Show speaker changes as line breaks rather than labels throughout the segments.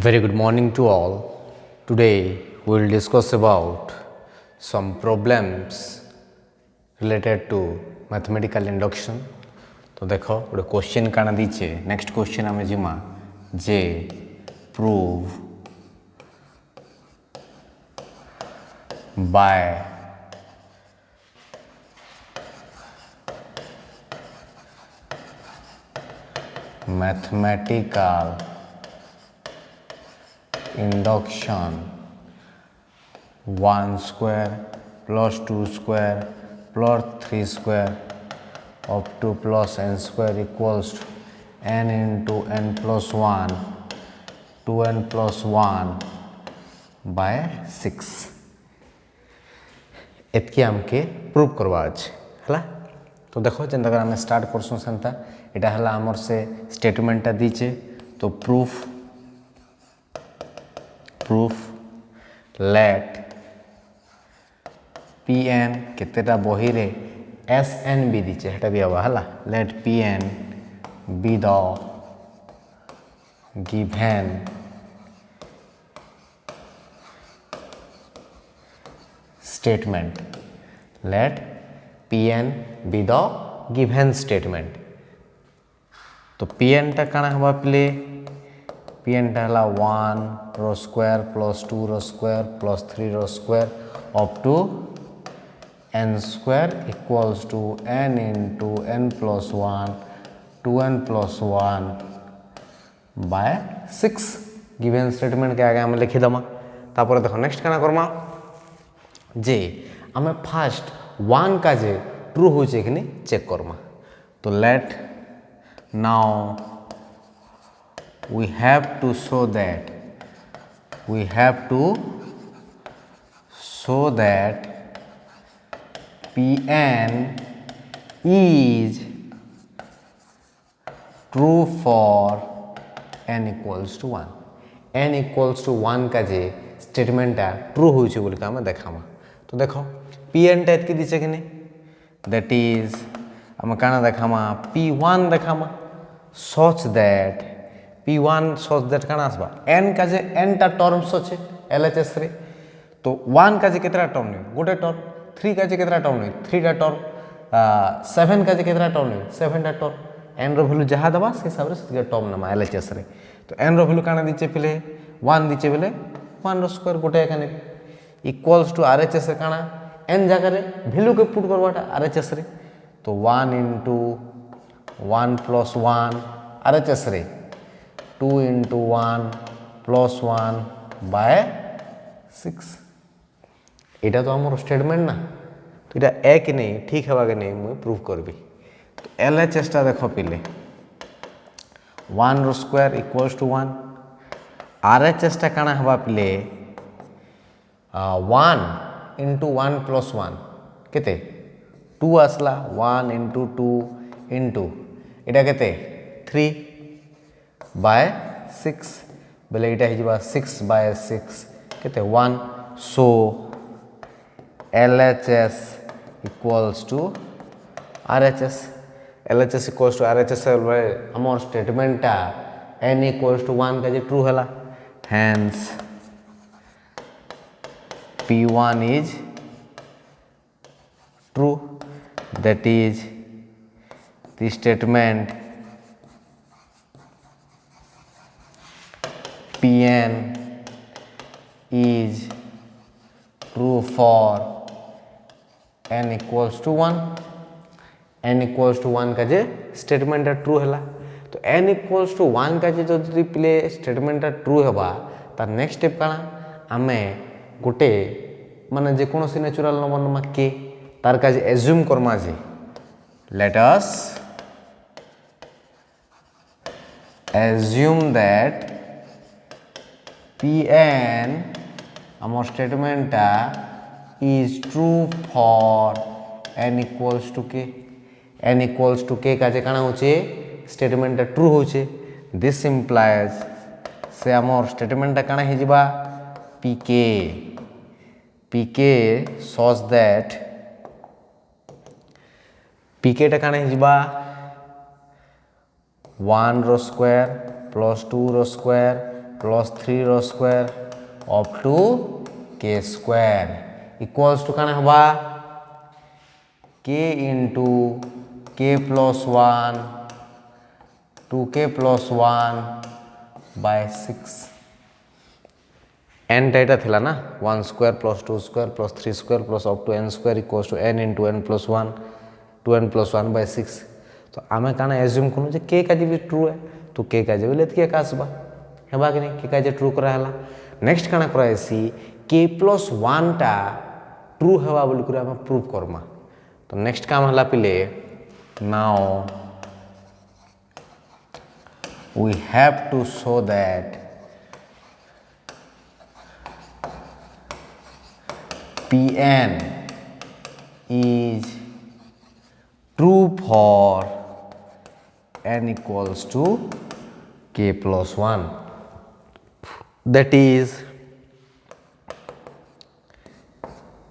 Very good morning to all. Today we will discuss about some problems related to mathematical induction. तो देखो गोटे question काना दीचे next question आम जिमा जे prove by mathematical induction 1 square plus 2 square plus 3 square up to plus n square equals to n into n plus 1 2n plus 1 by 6 एतकी आमके prove करवा अच्छे है। तो देखो जेनता आम स्टार्ट करसुँ सेन्ता यहाँ है आमर से स्टेटमेंटा दीचे तो प्रूफ लेट पी एन केतेटा बही रे एस एन बी दीचे हेटा भी हवा है let P N be the given statement let P N be the given statement. तो पी एन टा काना हवा पिले पी एन टा हला 1 रो स्क्वायर प्लस 2 रो स्क्वायर प्लस 3 रो square up to n square equals to n into n plus 1 2n plus 1 by 6 given statement के आगे हम लिखिदमा। तापर देखो नेक्स्ट काना करमा जे आम फास्ट 1 का जे ट्रू हो चेक करमा। तो let now we have to show that Pn is true for n equals to 1 n equals to 1 का जे स्टेटमेंट ट्रू हो देखामा। तो देखो Pn टा एतकी दीचे कि नहीं दैट इज आम काना देखामा P1 देखामा such that P1 such that काना आसबा n का जे n टा टर्म्स अच्छे LHS रे। तो 1 का जे केतरा टर्म नहीं गोटे टर्म 3 का जे केतरा टर्म नहीं 3 टा टर्म 7 का जे केतरा टर्म नहीं 7 टा टर्म n रो वैल्यू जहाँ दबा से हिसाब से टर्म नमा LHS रे। तो n रो वैल्यू काना दीचे पिले 1 दीचे बेले 1 रो स्क्वायर गोटे एकाने इक्वल्स टू RHS रे काना n जगह रे वैल्यू के पुट करवाटा RHS रे। तो 1 इंटू 1 प्लस 1 RHS रे 2 इंटू 1 प्लस 1 बाय 6 यहाँ तो आम स्टेटमेंट ना। तो यहाँ एक नहीं ठीक है कि नहीं मुझे प्रूव करबी। तो LHS टा देख पिले 1 रो स्क्वायर इक्वल्स टू 1 RHS टा काना हवा पिले 1 इंटू 1 प्लस 1 केते 2 आसला 1 इंटू 2 इंटू यहाँ केते 3 बाय 6 बेले यहाँ 6 बाय 6 केते 1 so LHS equals to RHS LHS equals to RHS आम स्टेटमेंटा n इक्वल्स टू 1 का ट्रू है hence P1 is true that is the statement Pn is true for n equals to 1 n equals to 1 का जे statement true है। तो n equals to 1 का जे जो पिले statement true है तार नेक्स्ट स्टेप काना आमे गोटे माने जेकोसी नेचुरल नंबर नमा के तार का जे एज्यूम करमा जे let us assume that Pn आम statement is true for n equals to k n equals to k का जे काना होचे स्टेटमेंट ट्रू होचे। दिस इम्प्लाइज से आम स्टेटमेंट काना हे जिबा pk such that pk टा काना हे जिबा 1 रो स्क्वायर प्लस 2 रो स्क्वायर प्लस 3 रो square up to k square equals to काना हवा k into k plus 1 2k plus 1 by 6 n टाइटा थिला ना 1 square plus 2 square plus 3 square plus up to n square equals to n into n plus 1 2n plus 1 by 6 तो आमे काना assume करू जे k का भी ट्रू है तो k का जे के का आसबा हेबा कि नहीं के का जे ट्रू करा हला नेक्स्ट काना कराइसी k प्लस 1 टा ट्रू हेबा बोली करे हम प्रूव करमा तो नेक्स्ट काम हला पिले now we have to show that Pn is true for n equals to k plus 1 that is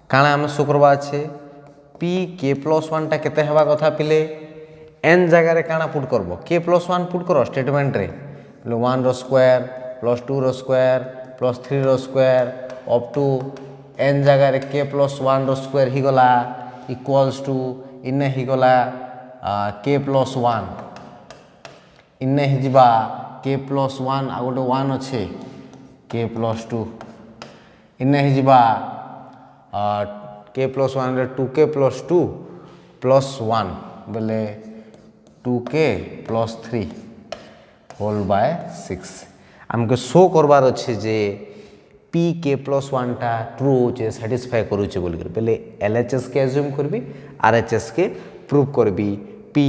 काना आम शो करवा अच्छे p k plus 1 टा केते हेबा कथा पिले n जगह रे काना पुट करबो k plus 1 पुट करो स्टेटमेंट रे 1 रो स्क्वायर प्लस 2 रो स्क्वायर प्लस 3 रो स्क्वायर अप टू n जगह रे k plus 1 रो स्क्वायर ही गला इक्वल्स टू इन्ने ही गला k plus 1 इन्ने ही जिबा k plus 1 आ गोटे 1 अच्छे k plus 2 इन्ने ही जिबा k plus 1 रे 2k plus 2 plus 1 बोले 2k plus 3 होल बाय 6 हमको शो करबार अच्छे जे p k plus 1 टा ट्रू होचे सैटिस्फाई करूचे बोल कर पहले LHS के एज्यूम करबी RHS के प्रूव करबी p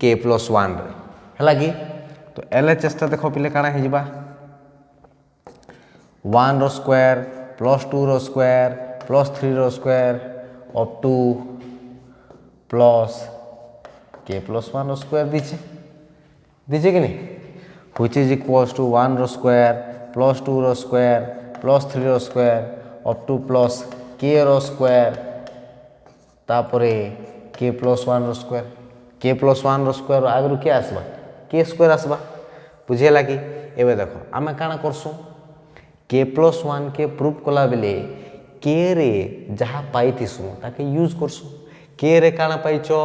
k plus 1 रे हला कि तो LHS टा देखो पहले काना हे जिबा 1 रो स्क्वायर प्लस 2 रो स्क्वायर प्लस 3 रो square up to plus k plus 1 रो स्क्वायर दीजिए कि नहीं which is equals to 1 रो स्क्वायर प्लस 2 रो स्क्वायर प्लस 3 रो square up to plus k रो स्क्वायर तापरे k plus 1 रो स्क्वायर k plus 1 रो स्क्वायर आगरु के आसबा k स्क्वायर आसबा बुझेला कि एबे देखो आमे काना करसु k plus 1 के प्रूफ कला बेले k रे जहा पाइथिसु ताके यूज करसु k रे काना पाइचो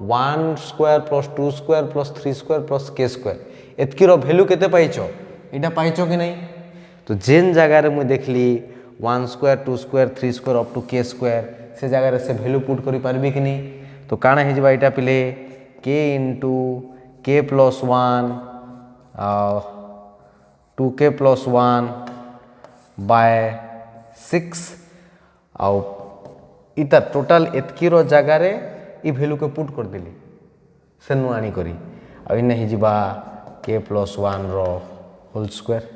1 square plus 2 square plus 3 square plus k square एतकी रो वैल्यू केते पाइचो एटा पाइचो कि नहीं तो जेन जगह रे मु देखली 1 square 2 square 3 square up to k square से जगह रे से वैल्यू पुट करि पारबी कि नहीं तो काना हे जबा एटा पिले k into k plus 1 2k plus 1 by 6 आउ इता टोटल एतकी रो जगह रे ई वैल्यू के पुट कर देली सेनु आनी करी आ इने ही जिबा k plus 1 रो होल स्क्वायर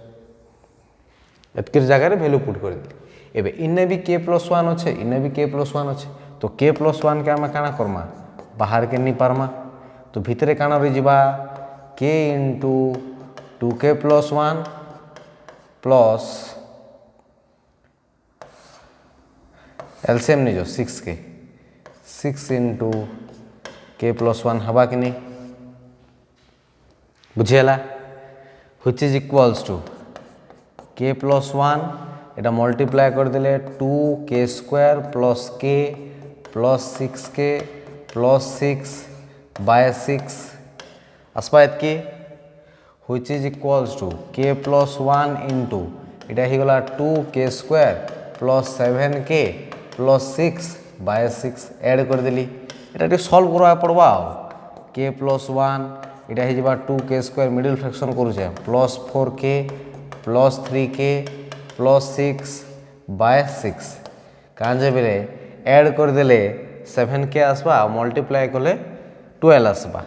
एतकी जगह रे वैल्यू पुट कर देली एबे इने भी k plus 1 अच्छे इने भी k plus 1 अच्छे तो k plus 1 के हम काना करमा बाहर के नहीं पारमा तो भितरे काना रे जिबा k into 2k plus 1 plus LCM नहीं जो 6 के 6 इंटू k plus 1 हवा कि नहीं बुझेला which is equals to k plus 1 Etah multiply कर दिले 2k square plus k plus 6k plus 6 by 6 आसपायत के which is equals to k plus 1 into एटा ही गला 2k square plus 7k plus 6 by 6 add कर देली एटा टे सॉल्व करवा पड़वा k plus 1 एटा ही जबा 2k स्क्वायर मिडिल फ्रैक्शन करूचे plus 4k plus 3k plus 6 by 6 कांजे बेले ऐड कर देले 7k आसबा मल्टीप्लाई करले 12 आसबा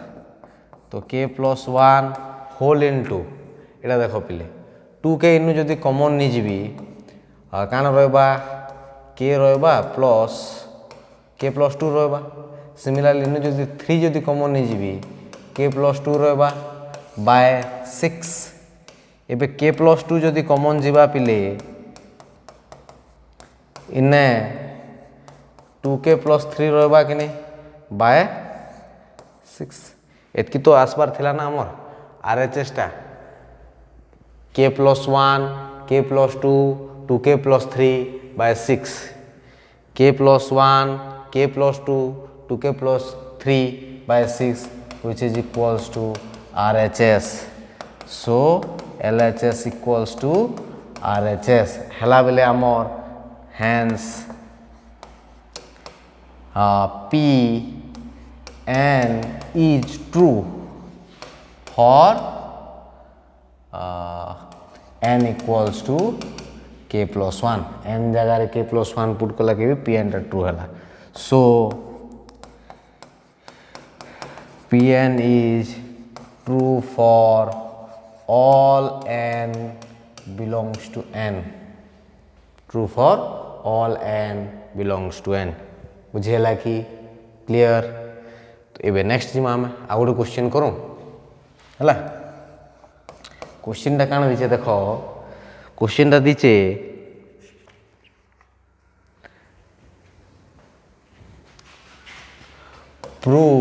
तो k plus 1 होल इनटू एटा देखो पिले 2k इनु जदी कॉमन नि जीबी कान रहबा k रहबा प्लस k plus 2 रहबा सिमिलरली इनु जदी 3 जदी कॉमन नि जीबी k plus 2 रहबा बाय 6 एबे k plus 2 जदी कॉमन जीबा पिले इने 2k plus 3 रहबा कि नहीं बाय 6 एतकी तो आसबार थिला ना हमर आरएचएस टा k plus 1 k plus 2 2k plus 3 by 6 k plus 1 k plus 2 2k plus 3 by 6 which is equals to RHS. So LHS equals to RHS hela bele amor hence P n is true for n equals to k plus 1 n जगह k plus 1 put को लगे भी p n true है so p n is true for all n belongs to n true for all n belongs to n बुझेला कि clear तो एबे next जिमा में आ गोटे क्वेश्चन करूँ है क्वेश्चन काण दीचे देख क्वेश्चन दीचे prove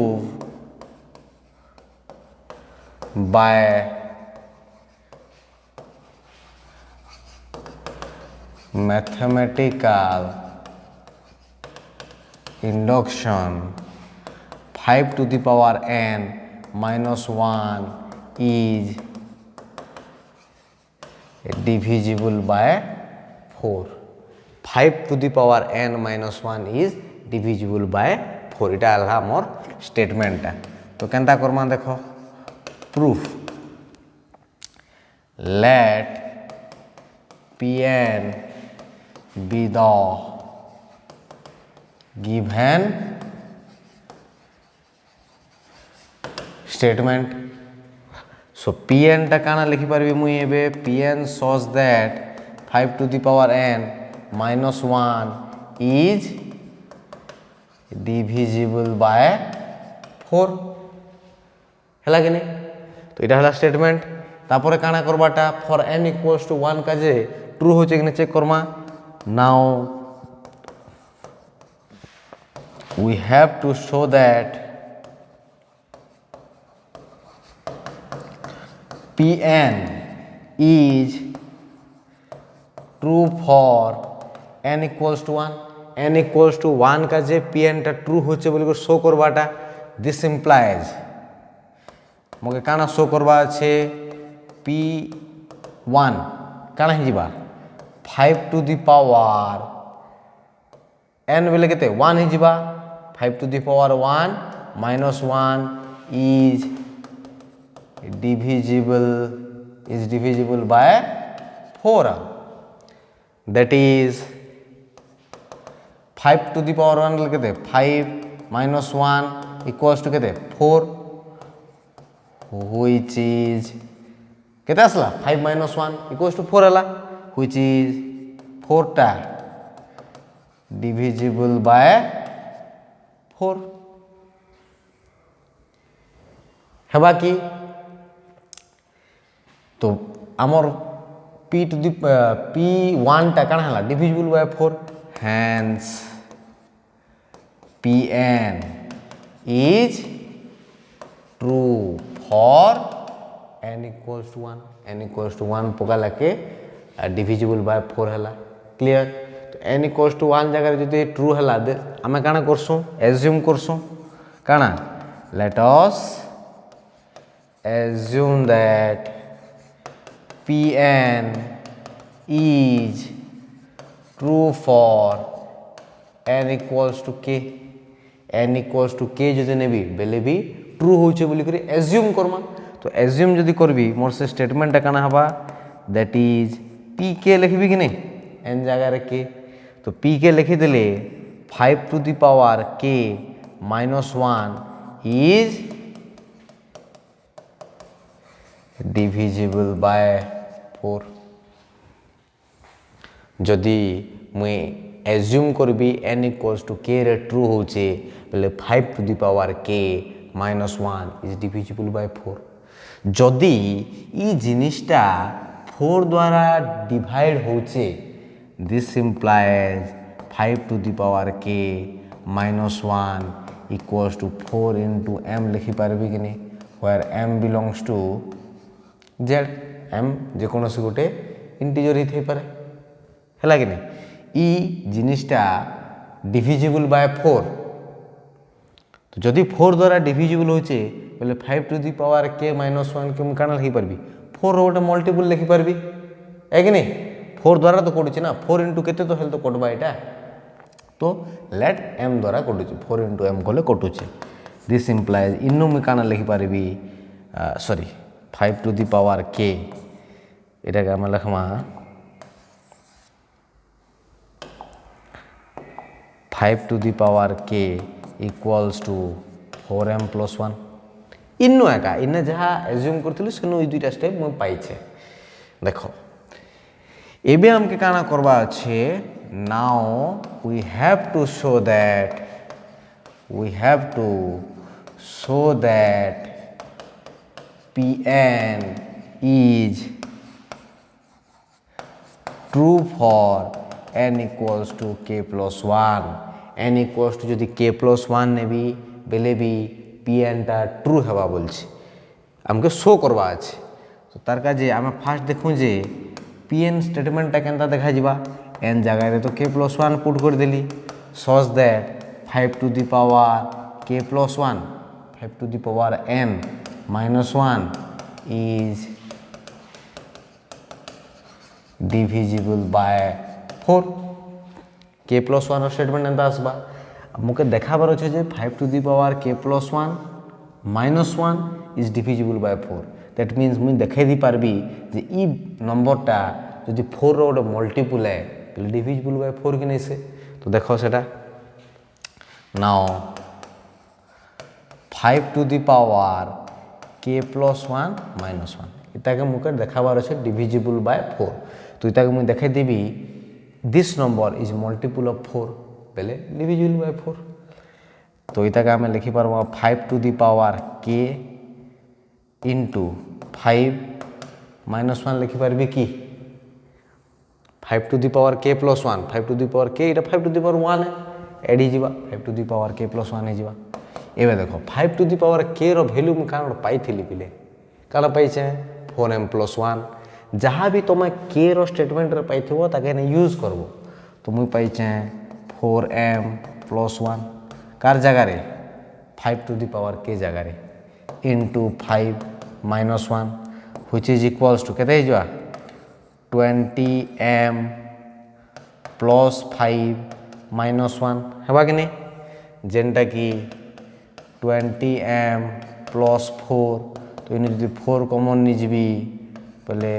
by mathematical induction 5 to the power n minus 1 is divisible by 4 5 to the power n minus 1 is divisible by 4 इटा आला मोर स्टेटमेंट तो केनता करमा देखो proof let Pn be the given statement so Pn टा काना लिखि परबी मुई एबे Pn shows that 5 to the power n minus 1 is divisible by 4 हैला कि नहीं तो इटा हला स्टेटमेंट तापरे काना करबाटा for n equals to 1 का जे ट्रू होचे कि चेक करमा now we have to show that Pn is true for n equals to 1 n equals to 1 का जे Pn टा ट्रू होचे बोली को शो करबाटा this implies मगे काना शो करबा छे P1 काना ही जीबा 5 to the power n बेले केते 1 ही जीबा 5 to the power 1 minus 1 is divisible by 4 that is 5 to the power 1 बेले केते 5 minus 1 equals to केते 4 which is केते आसला 5 minus 1 equals to 4 हला which is 4 टा divisible by 4 हेबा कि तो आमर p to the p1 टा काना हला divisible by 4 hence Pn is true for n equals to 1 n equals to 1 पका लाके divisible by 4 हला क्लियर तो n equals to 1 जगह जदि ट्रू हला दे आमे काना करसु एज्यूम करसु काना let us assume that Pn is true for n equals to k n equals to k जदि नेबी बेले भी ट्रू होचे बोली करी एज्यूम करमा तो एज्यूम जदि करबी मोर से स्टेटमेंट काना हबा दैट इज pk लिखबी कि नहीं n जगह रे k तो pk लिखि देले 5 to the power k minus 1 is divisible by 4 जदि मुई एज्यूम करबी n equals to k रे ट्रू होचे बेले 5 to the power k minus 1 is divisible by 4 जदि ई जिनिसटा 4 द्वारा डिवाइड होचे this implies 5 to the power k minus 1 equals to 4 into m लिखि पारबी कि नहीं where m belongs to z m जेकोसी गोटे इंटीजर ही पारे है कि नहीं ई जिनिसटा डिविजिबल बाय 4 तो जदि 4 द्वारा डिविजिबल होचे बोले 5 to the power k minus 1 के मुझे काना लिखि पारबी 4 रो गोटे मल्टीपल लिखि पारबी है कि नहीं 4 द्वारा तो कटुचे ना 4 इंटू केते तो हेल्थ तो कटबा एटा तो लेट m द्वारा कटुचे 4 इंटू m कले कटुचे दिस इम्प्लाइज इन्नु मुझे काना लिखि पारबी sorry 5 to the power k एटा के हम लिखमा 5 to the power k equals to 4m plus 1 इन्नु एका इन्ने जहाँ एज्यूम करथिलु सेनु ई दुईटा स्टेप मु पाइछे देखो एबे हमके काना करबा अच्छे now we have to show that Pn is true for n equals to k plus 1 n equals to যদি k plus 1 নেবি বেলে বি Pn টা ট্রু হেবা বলছি আমাকে শো করবা আছে তো তার কাজে আমি ফার্স্ট দেখুন যে Pn স্টেটমেন্টটা কেনতা দেখা যাবা n জায়গায় তো k plus 1 পুট করে দিলি such that 5 to the power k plus 1 5 to the power n minus 1 is divisible by 4 k plus 1 statement एंता आसबा मुके देखाबार अछि जे 5 to the power k plus 1 minus 1 is divisible by 4 that means मुई देखाई दी पारबी जे ई नंबरटा जदि 4 रो गोटे मल्टीपल है तो डिविजिबल बाय 4 कि नै से तो देखो सेटा now 5 to the power k plus 1 minus 1 इताके मुके देखाबार अछि डिविजिबल बाय 4 तो इताके मुई देखाई देबी this number is multiple of 4 पहले डिविजिबल बाय 4 तो इताके आमे लिखि पारबो 5 to the power k into 5 minus 1 लिखि पारबी कि 5 to the power k plus 1 5 to the power k इटा 5 टू दी पावर 1 है एड ही जीवा 5 to the power k plus 1 है जीवा एबे देखो 5 टू दी पावर k रो वैल्यू में कान पाइथिली पिले काला पाइछे 4m plus 1 जहाँ भी तुम k रो स्टेटमेंट रे पाइथिबो ताके ने यूज करबो तो मुई पाइछे 4m plus 1 कार जगह रे 5 टू दी पावर k जगह रे into 5 minus 1 which is equals to केते हिजवा 20m plus 5 minus 1 हेबा कि नहीं जेनटा कि 20m plus 4 तो इन यदि 4 कॉमन निजबी पहले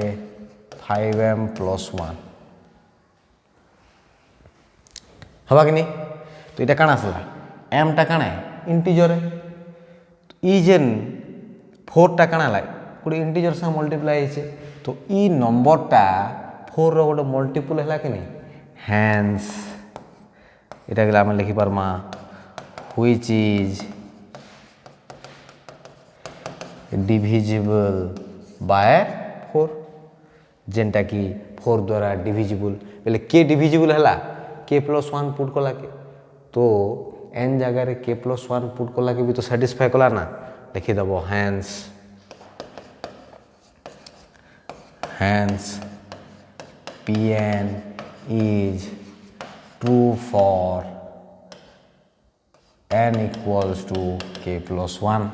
5m plus 1 हवा कि नहीं तो इटा काना आसला m टा काना है इंटीजर है ई जेन 4 टा काना ला गोटे इंटीजर से मल्टीप्लाई होइछे तो ई नंबर टा 4 रो गोटे मल्टीपल हैला कि नहीं हेंस इटा गेला हम लिखि पारमा व्हिच इज डिविजिबल बाय 4 जेनटा कि 4 द्वारा डिविजिबल पहले k डिविजिबल हैला k plus 1 पुट कला के तो n जगह रे k plus 1 पुट कला के भी तो सैटिस्फाई कला ना लिखि दबो hence Pn is true for n equals to k plus 1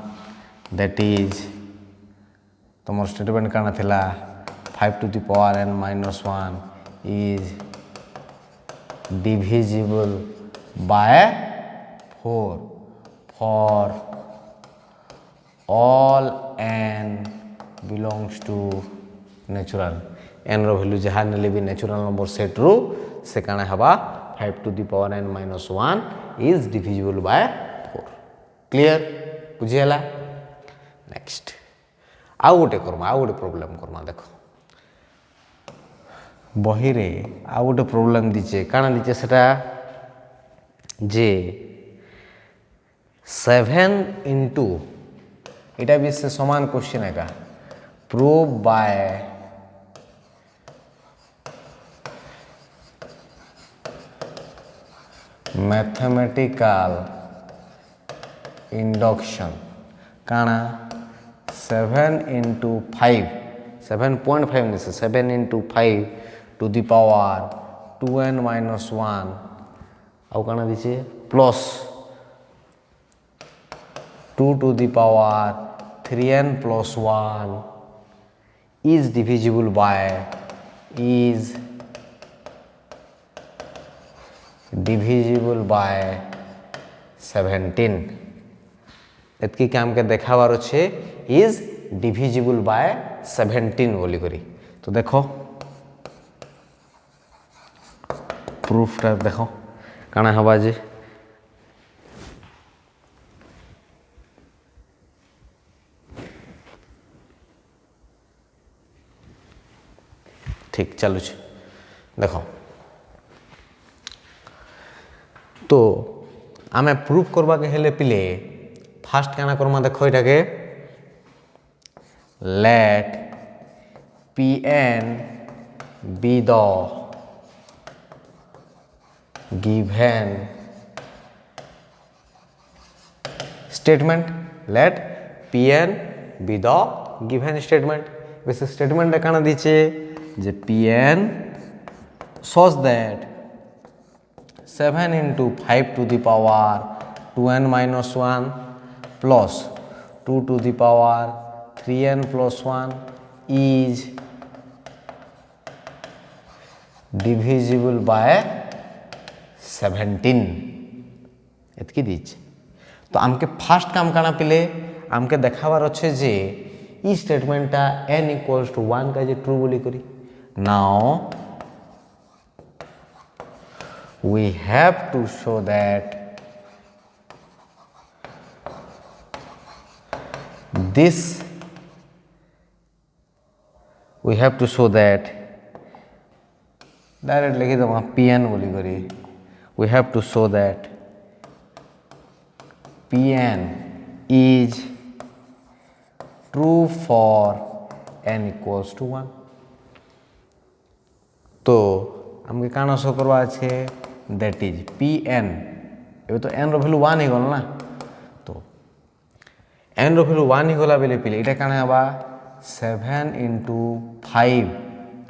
that is तुम स्टेटमेंट काना थिला 5 to the power n minus 1 is divisible by 4 for all n belongs to natural n रो वैल्यू जहाँ नेले भी नेचुरल नंबर सेट रू से काना हवा 5 to the power n minus 1 is divisible by 4 clear बुझियला नेक्स्ट आउ गोटे करमा आउ गोटे प्रॉब्लम करमा देखो बही रे आउ गोटे प्रॉब्लम दीचे काना दीचे सेटा जे 7 into इटा भी से समान क्वेश्चन है का प्रूव बाय मैथमेटिकल इंडक्शन काना 7 into 5 7.5 नहीं 7 into 5 to the power 2n minus 1 आउ काना दीचे plus 2 to the power 3n plus 1 is divisible by 17 एतकी काम के देखावार अच्छे इज डिविजिबल बाय 17 बोली करी तो देखो प्रूफटा देखो काना हवा जे ठीक चलू देख तो आमे प्रूफ करवा के हेले पिले फास्ट काना करमा देखो इटाके late Pn be the given statement let Pn be the given statement base statement काना दीचे जे Pn shows that 7 into 5 to the power 2n minus 1 plus 2 to the power 3n plus 1 is divisible by 17 एतकी दीचे तो आमके fast काम काना पिले आमके देखावार अच्छे जे ई स्टेटमेंटा n equals to 1 का जे ट्रू बोली करी now we have to show that this we have to show that direct लिखी दो Pn बोली करी we have to show that Pn is true for n equals to 1 तो हमके काना शो करवा अच्छे दैट इज Pn ये तो n रो वैल्यू 1 ही गल ना तो n रो वैल्यू 1 ही गला बेले पिले इटा काना हबा 7 into 5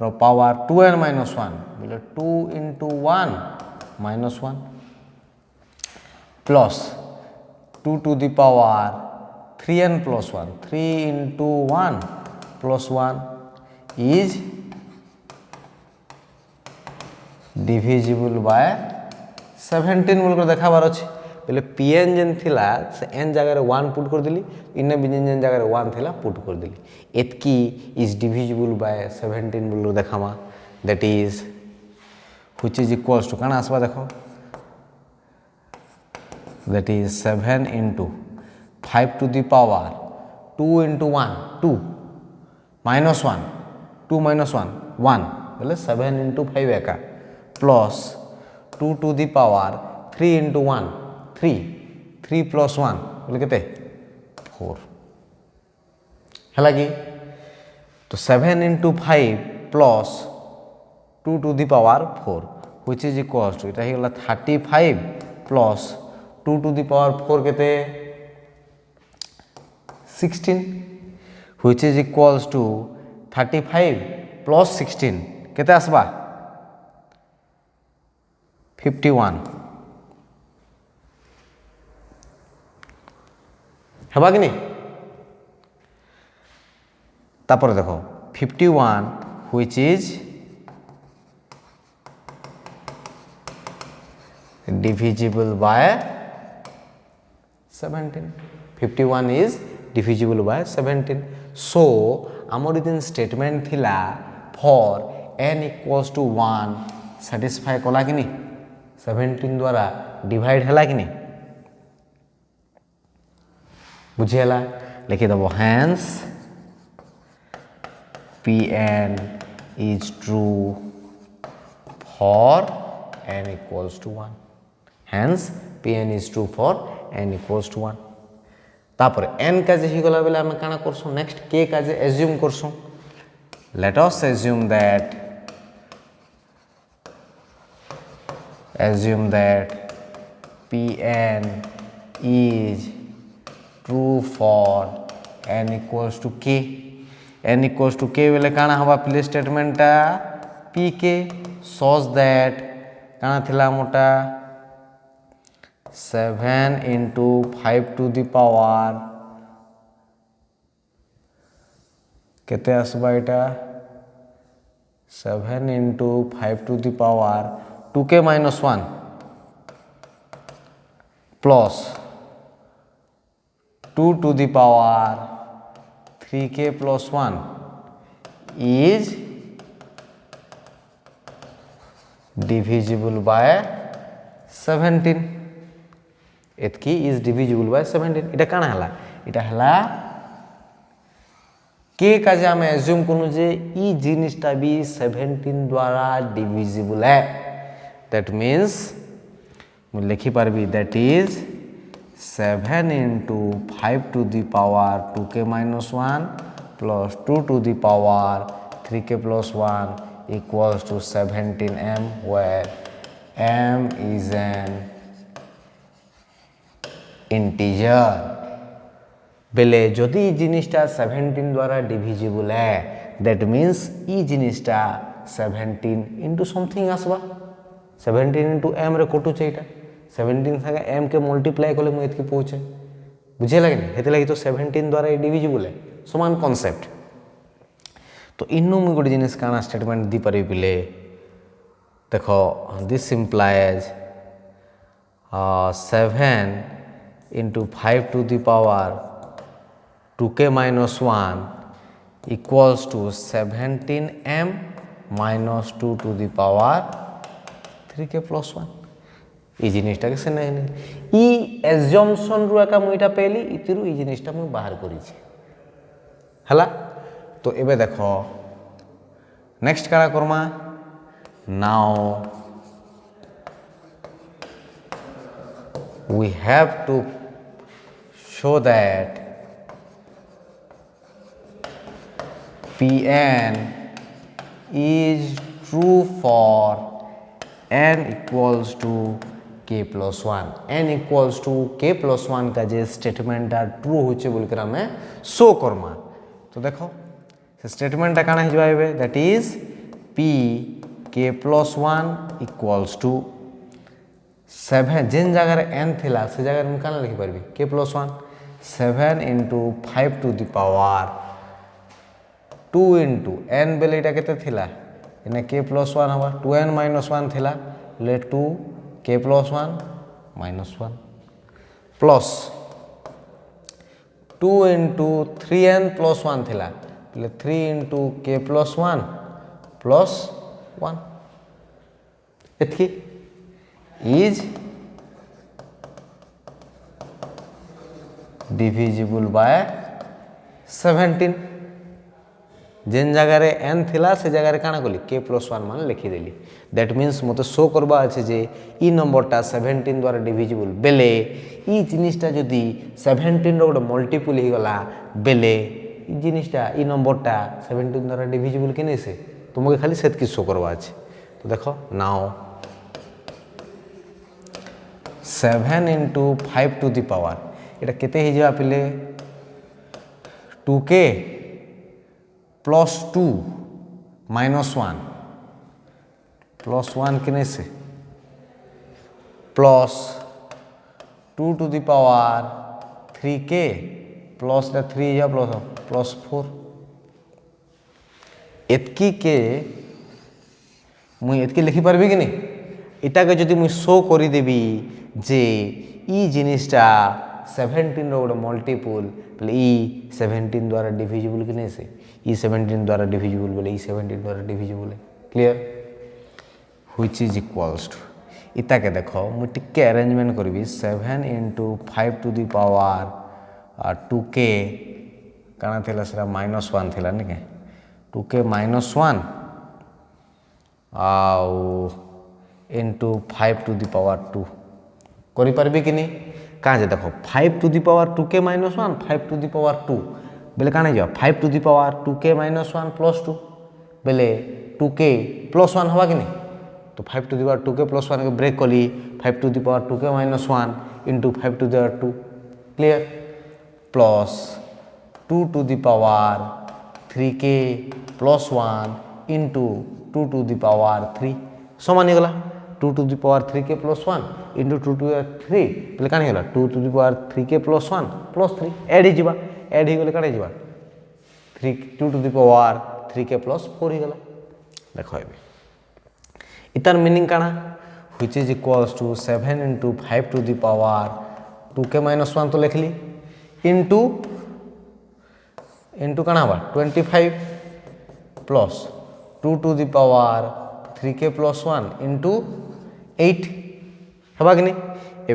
रो पावर 2n minus 1 बोले 2 into 1 minus 1 plus 2 to the power 3n plus 1 3 into 1 plus 1 is divisible by 17 बोल देखाबार अच्छे बोले Pn जेन थिला से n जगह 1 पुट कर दिली इन्ने भी जेन जगह 1 थिला पुट कर दिली एतकी इज डिविजिबल बाय 17 बोल देखामा that is which is equals to काना आसबा देखो that is 7 into 5 to the power 2 into 1 2 minus 1 2 minus 1 1 बोले 7 into 5 एका plus 2 to the power 3 into 1 3 3 plus 1 बोले केते 4 है कि तो 7 into 5 plus 2 to the power 4 which is equals to इटा ही गला 35 plus 2 to the power 4 केते 16 which is equals to 35 plus 16 केते आसबा 51 हेबा कि नहीं तापर देखो 51 which is divisible by 17 51 is divisible by 17 so आमर दिन स्टेटमेंट थिला for n equals to 1 satisfy कला कि नहीं 17 द्वारा डिवाइड है कि नहीं बुझेला लिखि दबो hence Pn is true for n equals to 1 hence Pn is true for n equals to 1 तापर n का जे ही गला बेला हम काना करसु नेक्स्ट k का जे assume करसु let us assume that Pn is true for n equals to k n equals to के बेले काଣା हवा प्ले स्टेटमेंटा पी के सच दैट काଣା थिला मोटा 7 into 5 to the power केते आसबा एटा 7 into 5 to the power 2k minus 1 plus 2 to the power 3k plus 1 is divisible by 17 एतकी is divisible by 17 এটা কানা হলা এটা হলা के কাজে আমি অ্যাজিউম করু যে ই জিনিসটা বি 17 দ্বারা ডিভিজিবল है दैट मीन्स मैं लिखि पारबी that is 7 into 5 to the power 2k minus 1 plus 2 to the power 3k plus 1 equals to 17m where m is an integer बेले जदि ई जिनिसटा 17 द्वारा डिविजिबल है दैट मीन्स ई जिनिसटा 17 into समथिंग आसबा 17 into m रे कटु छै एटा 17 संगे m के मल्टीप्लाई करले म एतके पहुंचे बुझे लागे ने हेते लागि तो 17 द्वारा ई डिविजिबल है समान कांसेप्ट तो इन्नु मु गोटे जिनिस काना स्टेटमेंट दी पारि बिले देखो this implies 7 into 5 to the power 2k minus 1 equals to 17m minus 2 to the power 3k plus 1 এই জিনিসটাকে সে নাই ই অ্যাজাম্পশন রু একা মুইটা পেলি ইতিরু এই জিনিসটা মু বাহার করিছি হলা তো এবে দেখো নেক্সট কারা করমা নাও we have to show that Pn is true for n equals to k plus 1 n equals to k plus 1 का जे स्टेटमेंट ट्रू होचे बोलकर हमें शो करमा तो देखो से स्टेटमेंट काना हो जाबे that is p k plus 1 equals to 7 जेन जगह n थिला से जगह में काना लिखि परबी k plus 1 7 into 5 to the power 2 into n बेले एटा केते थिला एने k plus 1 हवा 2n minus 1 थिला ले 2 k plus 1 minus 1 plus 2 into 3n plus 1 थिला ले 3 into k plus 1 plus 1 एतकी is divisible by 17 जेन जगह रे n थिला से जगह रे काना कली k plus 1 मान लिखि देली दैट मीन्स मते शो करबा আছে जे ई नंबरटा 17 द्वारा डिविजिबल बेले ई जिनिसटा जदी 17 रो मल्टीपल ही गला बेले ई जिनिसटा ई नंबरटा 17 द्वारा डिविजिबल केने से तुमके खाली सेत की शो करबा আছে तो देखो now 7 into 5 to the power এটা কেতে হি যাবা পিলে 2k plus 2 minus 1 plus 1 किने से plus 2 to the power 3k plus दा 3 या plus 4 एतकी के मुई एतकी लिखि पारबी कि नहीं इटा के जदि मुई शो करि देबी जे ई जिनिसटा 17 रो गोटे मल्टीपल बोले ई 17 द्वारा डिविजिबल कि नहीं से ई 17 द्वारा डिविजिबल बोले ई 17 द्वारा डिविजिबल है clear which is equals to इता के देखो मु टिके अरेंजमेंट करबी 7 into 5 to the power 2k काना थिला सेरा -1 थिला ने के 2k -1 आउ into 5 to the power 2 करि परबी कि नहीं कहाँ जे देखो 5 to the power 2k minus 1 5 to the power 2 बेले काना जा 5 to the power 2k minus 1 plus 2 बेले 2k plus 1 हवा कि नहीं तो 5 to the power 2k plus 1 के ब्रेक कली 5 to the power 2k minus 1 into 5 to the power 2 clear plus 2 to the power 3k plus 1 into 2 to the power 3 समान हो गला 2 to the power 3k plus 1 into 2 to the power 3 बोले काण हो गला 2 to the power 3k plus 1 plus 3 add हो जावा add हो गले काण हो जावा 2 to the power 3k plus 4 हो गला देखो एबे इतार मीनिंग काना which is equals to 7 into 5 to the power 2k minus 1 तो लिख ली इंटू काना हवा 25 plus 2 to the power 3k plus 1 into 8 हवा कि नहीं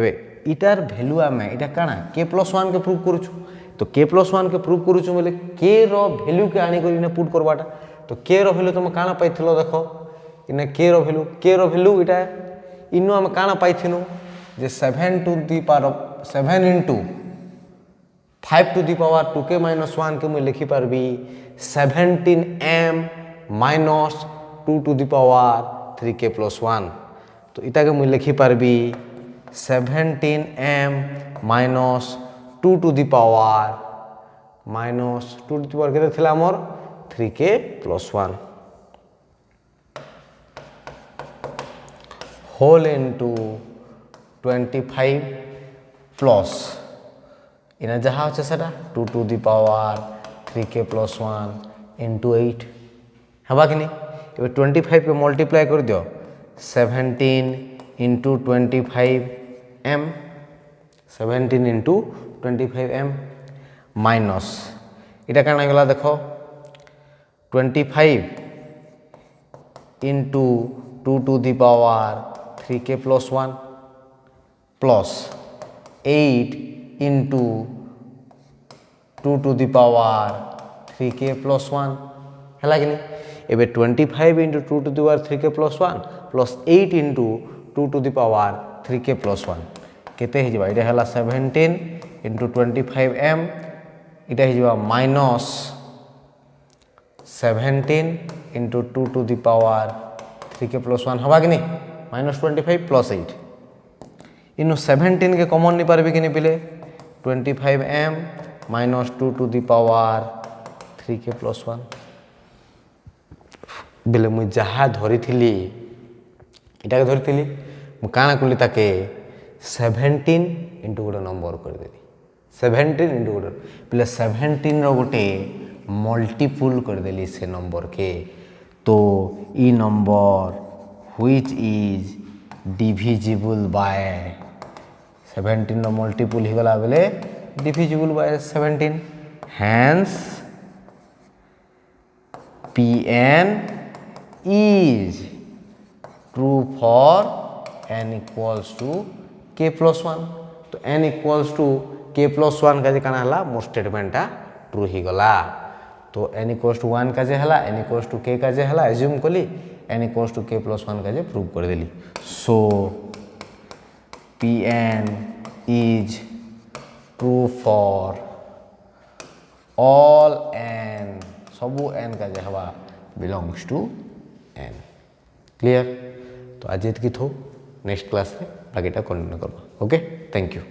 एबे इटार वैल्यू आमे इटा काना k प्लस 1 के प्रूव करूछु तो k प्लस 1 के प्रूव करूछु बोले k रो वैल्यू के आनी करी ने पुट करबाटा तो k रो वैल्यू तुम काना पाइथिलो देखो इने k रो वैल्यू इटा इनो हम काना पाइथिनु जे 7 to the power 7 into 5 to the power 2k minus 1 के मुझे लिखी पारबी 17m minus 2 to the power 3k plus 1 तो इटा के मुझे लिखी पारबी 17m minus 2 to the power minus 2 to the power केते थिला हमर 3k plus 1 whole into 25 plus इना जहाँ होचे सेटा 2 to the power 3k plus 1 into 8 हवा कि नहीं ये 25 पे मल्टीप्लाई कर दियो 17 into 25m 17 into 25m minus इटा काना गला देखो 25 into 2 to the power 3k plus 1 plus 8 into 2 to the power 3k plus 1 है कि नहीं एबे 25 into 2 to the power 3k plus 1 plus 8 into 2 to the power 3k plus 1 केते ही जबा इटा हला 17 इंटू 25m इटा ही जबा minus 17 into 2 to the power 3k plus 1 हवा कि नहीं माइनस 25 प्लस 8 इनु 17 के कॉमन नहीं पारबे कि नहीं पिले 25m minus 2 to the power 3k plus 1 बेले मुझे जहाँ धरी थी इटा धरी थी मु काना कली ताके 17 इंटू गोटे नंबर कर देली 17 इंटू गोटे पिले 17 रो गोटे मल्टीपुल कर देली से नंबर के तो ई number which is divisible by 17 रो मल्टीपुल ही गला बेले divisible by 17 hence Pn is true for n equals to k plus 1 तो n equals to k plus 1 का जे काना हला मोर स्टेटमेंटा ट्रू ही गला तो n equals to 1 का जे हला n equals to k का जे हला एज्यूम कली n equals to k plus 1 का जे प्रूव कर देली सो Pn is true for all n सबू n का जे हवा belongs to n क्लियर तो आज इतकी थो नेक्स्ट क्लास में बाकीटा कंटिन्यू करबा ओके थैंक यू।